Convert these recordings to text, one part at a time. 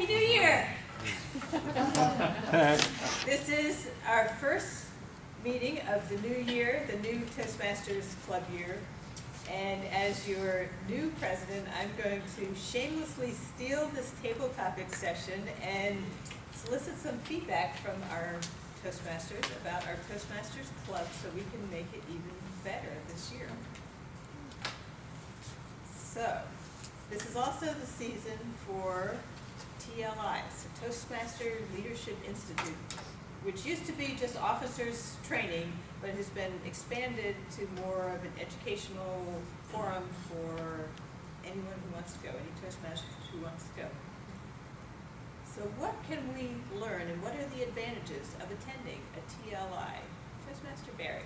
Happy New Year! This is our first meeting of the new year, the new Toastmasters Club year. And as your new president, I'm going to shamelessly steal this table topic session and solicit some feedback from our Toastmasters about our Toastmasters Club so we can make it even better this year. So, this is also the season for TLI, so Toastmaster Leadership Institute, which used to be just officers training, but has been expanded to more of an educational forum for anyone who wants to go, any Toastmasters who wants to go. So what can we learn and what are the advantages of attending a TLI? Toastmaster Barry.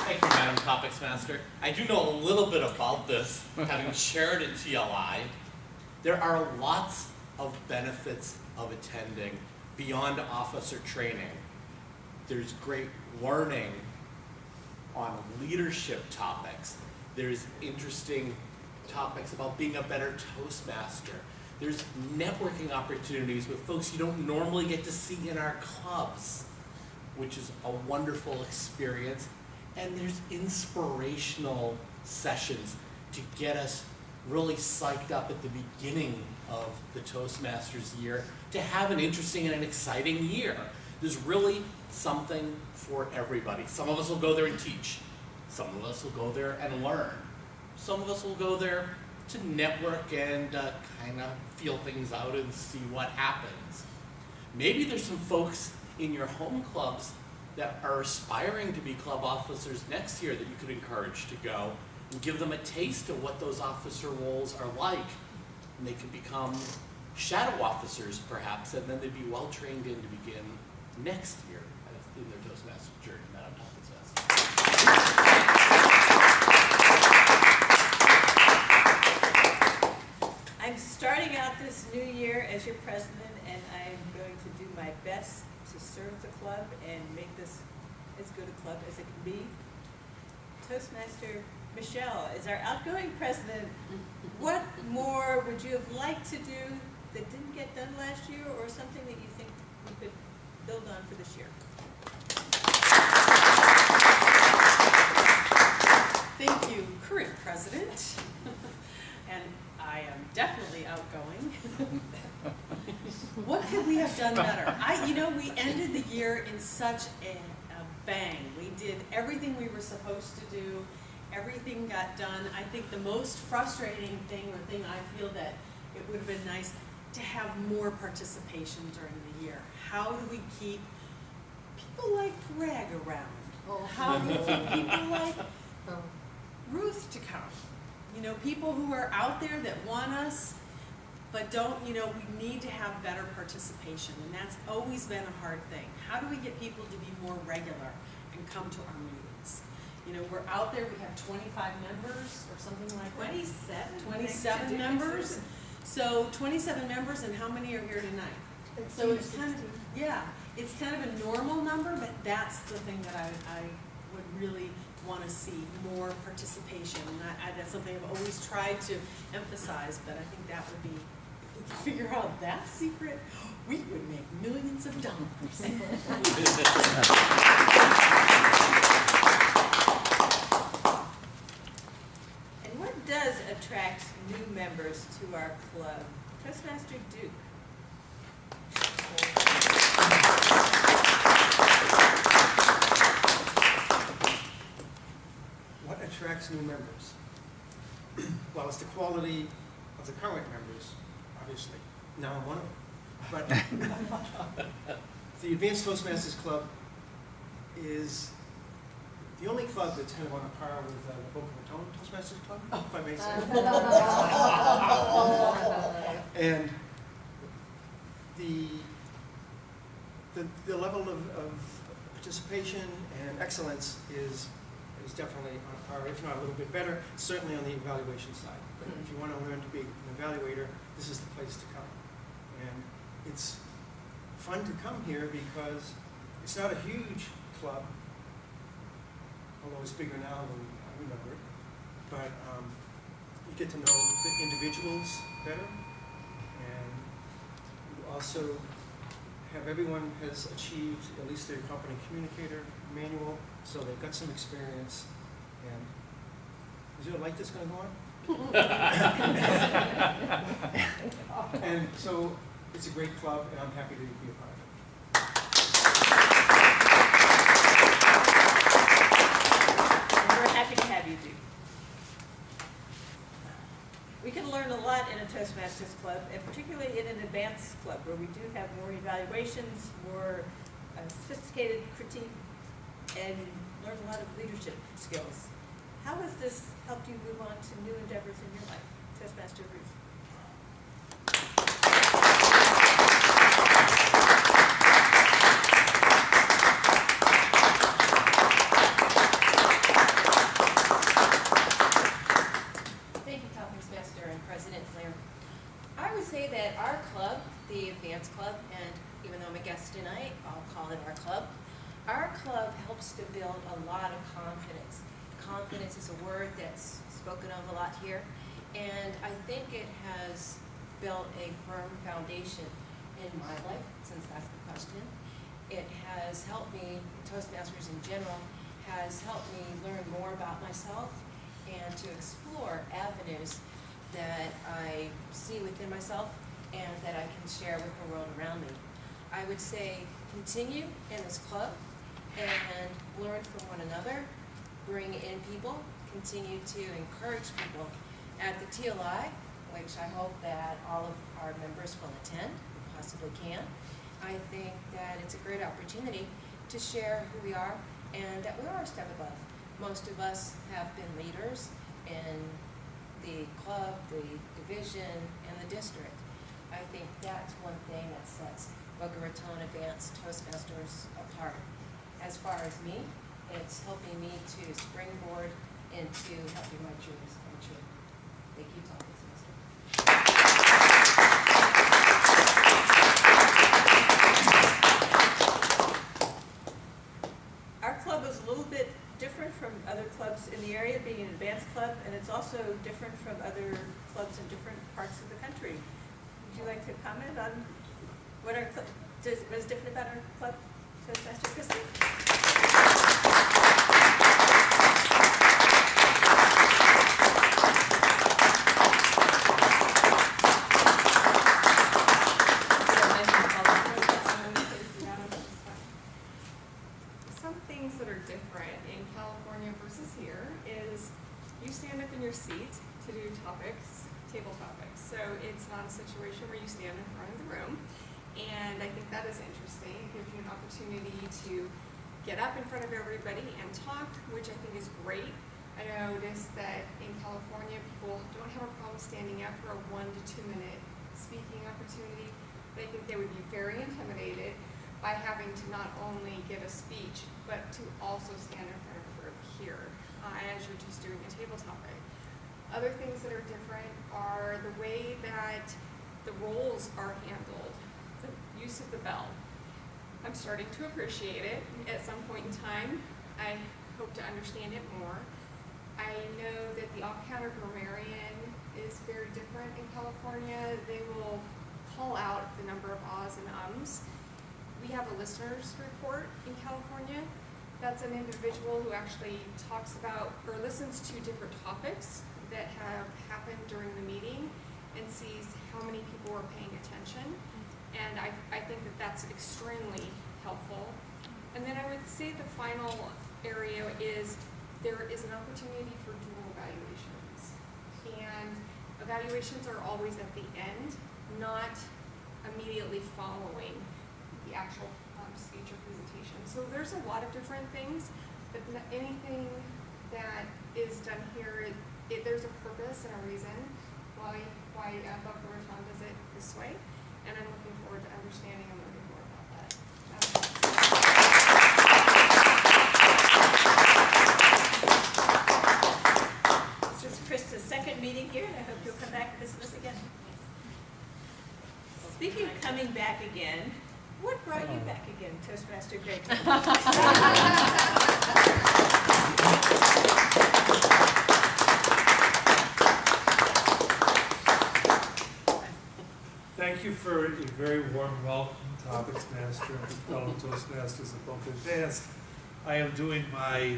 Thank you, Madam Topics Master. I do know a little bit about this, having chaired at TLI. There are lots of benefits of attending beyond officer training. There's great learning on leadership topics. There's interesting topics about being a better Toastmaster. There's networking opportunities with folks you don't normally get to see in our clubs, which is a wonderful experience. And there's inspirational sessions to get us really psyched up at the beginning of the Toastmasters year to have an interesting and an exciting year. There's really something for everybody. Some of us will go there and teach. Some of us will go there and learn. Some of us will go there to network and kind of feel things out and see what happens. Maybe there's some folks in your home clubs that are aspiring to be club officers next year that you could encourage to go and give them a taste of what those officer roles are like. And they could become shadow officers perhaps, and then they'd be well trained in to begin next year in their Toastmaster journey. Madam Topics Master. I'm starting out this new year as your president, and I'm going to do my best to serve the club and make this as good a club as it can be. Toastmaster Michelle is our outgoing president. What more would you have liked to do that didn't get done last year, or something that you think we could build on for this year? Thank you, current president. And I am definitely outgoing. What could we have done better? We ended the year in such a bang. We did everything we were supposed to do. Everything got done. I think the most frustrating thing, or thing I feel that it would have been nice to have more participation during the year. How do we keep people like Greg around? How do we keep people like Ruth to come? People who are out there that want us, but don't, we need to have better participation, and that's always been a hard thing. How do we get people to be more regular and come to our meetings? We're out there, we have 25 members or something like that. 27 members. So 27 members, and how many are here tonight? So it's kind of, it's kind of a normal number, but that's the thing that I would really want to see, more participation. And that's something I've always tried to emphasize, but I think that would be, if we could figure out that secret, we would make millions of dollars. And what does attract new members to our club? Toastmaster Duke. What attracts new members? Well, it's the quality of the current members, obviously. Now I'm one of them. But the Advanced Toastmasters Club is the only club that's kind of on a par with the Boca Raton Toastmasters Club, if I may say. And the level of participation and excellence is definitely on a par, if not a little bit better, certainly on the evaluation side. But if you want to learn to be an evaluator, this is the place to come. And it's fun to come here because it's not a huge club, although it's bigger now than I remember it. but you get to know the individuals better, and you also have everyone has achieved at least their company communicator manual, so they've got some experience. And is there a light that's going to go on? And so it's a great club, and I'm happy to be a part of it. And we're happy to have you, Duke. We can learn a lot in a Toastmasters club, and particularly in an advanced club, where we do have more evaluations, more sophisticated critique, and learn a lot of leadership skills. How has this helped you move on to new endeavors in your life, Toastmaster Ruth? Thank you, Toastmaster and President Blair. I would say that our club, the Advanced Club, and even though I'm a guest tonight, I'll call it our club. Our club helps to build a lot of confidence. Confidence is a word that's spoken of a lot here, and I think it has built a firm foundation in my life, since that's the question. It has helped me, Toastmasters in general, has helped me learn more about myself and to explore avenues that I see within myself and that I can share with the world around me. I would say continue in this club and learn from one another, bring in people, continue to encourage people. At the TLI, which I hope that all of our members will attend, possibly can, I think that it's a great opportunity to share who we are and that we are a step above. Most of us have been leaders in the club, the division, and the district. I think that's one thing that sets Boca Raton Advanced Toastmasters apart. As far as me, it's helping me to springboard into helping my dreams come true. Thank you, Toastmaster. Our club is a little bit different from other clubs in the area, being an advanced club, and it's also different from other clubs in different parts of the country. Would you like to comment on what our club, what is different about our club, Toastmaster Kristen? Some things that are different in California versus here is you stand up in your seat to do topics, table topics. So it's not a situation where you stand in front of the room. And I think that is interesting. It gives you an opportunity to get up in front of everybody and talk, which I think is great. I noticed that in California, people don't have a problem standing up for a 1 to 2 minute speaking opportunity. But I think they would be very intimidated by having to not only give a speech, but to also stand in front of a group here as you're just doing a table topic. Other things that are different are the way that the roles are handled, the use of the bell. I'm starting to appreciate it. At some point in time, I hope to understand it more. I know that the off-counter grammarian is very different in California. They will call out the number of ahs and ums. We have a listener's report in California. That's an individual who actually talks about or listens to different topics that have happened during the meeting and sees how many people are paying attention. And I think that that's extremely helpful. And then I would say the final area is there is an opportunity for dual evaluations. And evaluations are always at the end, not immediately following the actual speech or presentation. So there's a lot of different things, but anything that is done here, there's a purpose and a reason why Boca Raton does it this way, and I'm looking forward to understanding and learning more about that. This is Krista's second meeting here, and I hope you'll come back and visit us again. Speaking of coming back again, what brought you back again, Toastmaster Greg? you for a very warm welcome, Topics Master and fellow Toastmasters of Boca Advanced. I am doing my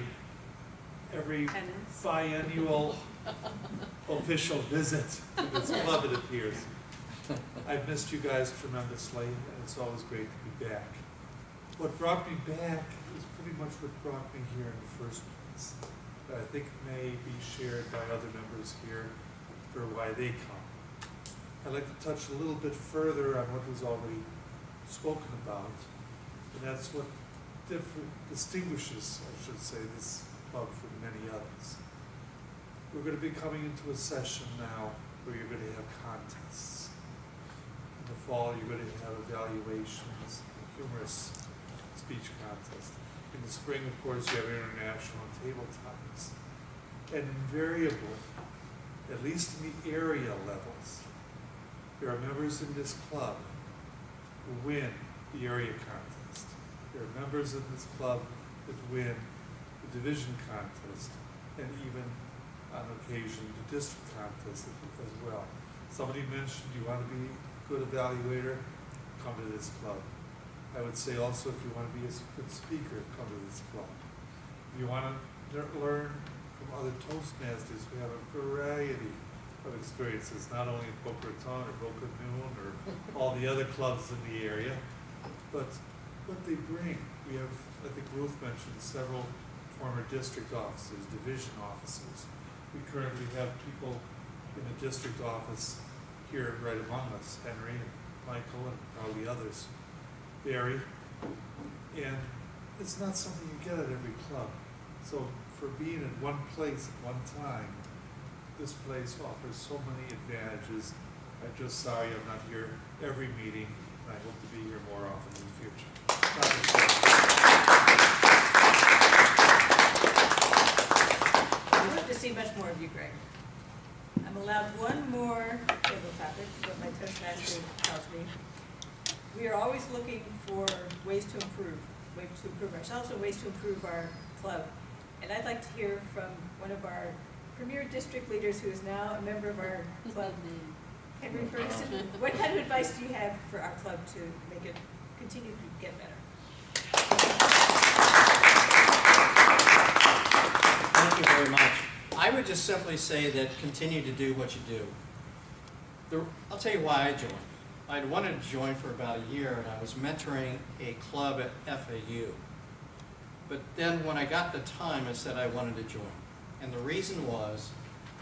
every Penance. biennial official visit to this club, it appears. I've missed you guys tremendously, and it's always great to be back. What brought me back is pretty much what brought me here in the first place. That I think may be shared by other members here for why they come. I'd like to touch a little bit further on what was already spoken about, and that's what distinguishes, I should say, this club from many others. We're going to be coming into a session now where you're going to have contests. In the fall, you're going to have evaluations, humorous speech contests. In the spring, of course, you have international and table topics. And invariably, at least in the area levels, there are members in this club who win the area contest. There are members in this club that win the division contest, and even on occasion the district contest as well. Somebody mentioned you want to be a good evaluator, come to this club. I would say also if you want to be a good speaker, come to this club. If you want to learn from other Toastmasters, we have a variety of experiences, not only in Boca Raton or Boca Noon or all the other clubs in the area, but what they bring. We have, I think Ruth mentioned, several former district officers, division officers. We currently have people in the district office here right among us, Henry and Michael and probably others, Barry, and it's not something you get at every club. So for being in one place at one time, this place offers so many advantages. I'm just sorry I'm not here every meeting, and I hope to be here more often in the future. I hope to see much more of you, Greg. I'm allowed one more table topic, what my Toastmaster tells me. We are always looking for ways to improve ourselves and ways to improve our club. And I'd like to hear from one of our premier district leaders who is now a member of our club, Henry Ferguson. What kind of advice do you have for our club to make it continue to get better? Thank you very much. I would just simply say that continue to do what you do. I'll tell you why I joined. I'd wanted to join for about a year, and I was mentoring a club at FAU. But then when I got the time, I said I wanted to join. And the reason was,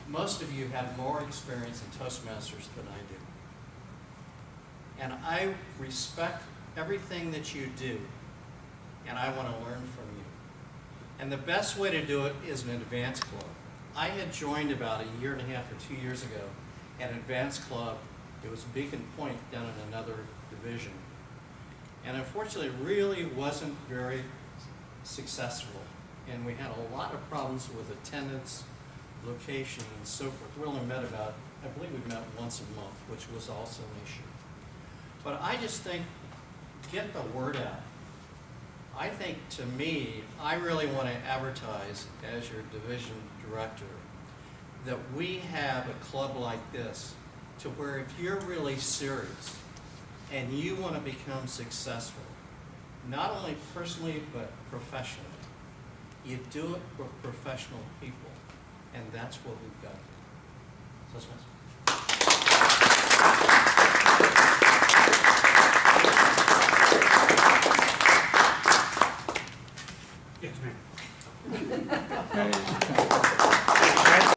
most of you have more experience in Toastmasters than I do. And I respect everything that you do, and I want to learn from you. And the best way to do it is an advanced club. I had joined about a year and a half or 2 years ago at an advanced club. It was Beacon Point down in another division. And unfortunately, it really wasn't very successful. And we had a lot of problems with attendance, location, and so forth. We only met about, I believe we met once a month, which was also an issue. But I just think, get the word out. I think, to me, I really want to advertise as your division director that we have a club like this to where if you're really serious and you want to become successful, not only personally but professionally, you do it with professional people, and that's what we've got here. So that's nice. Yes, ma'am.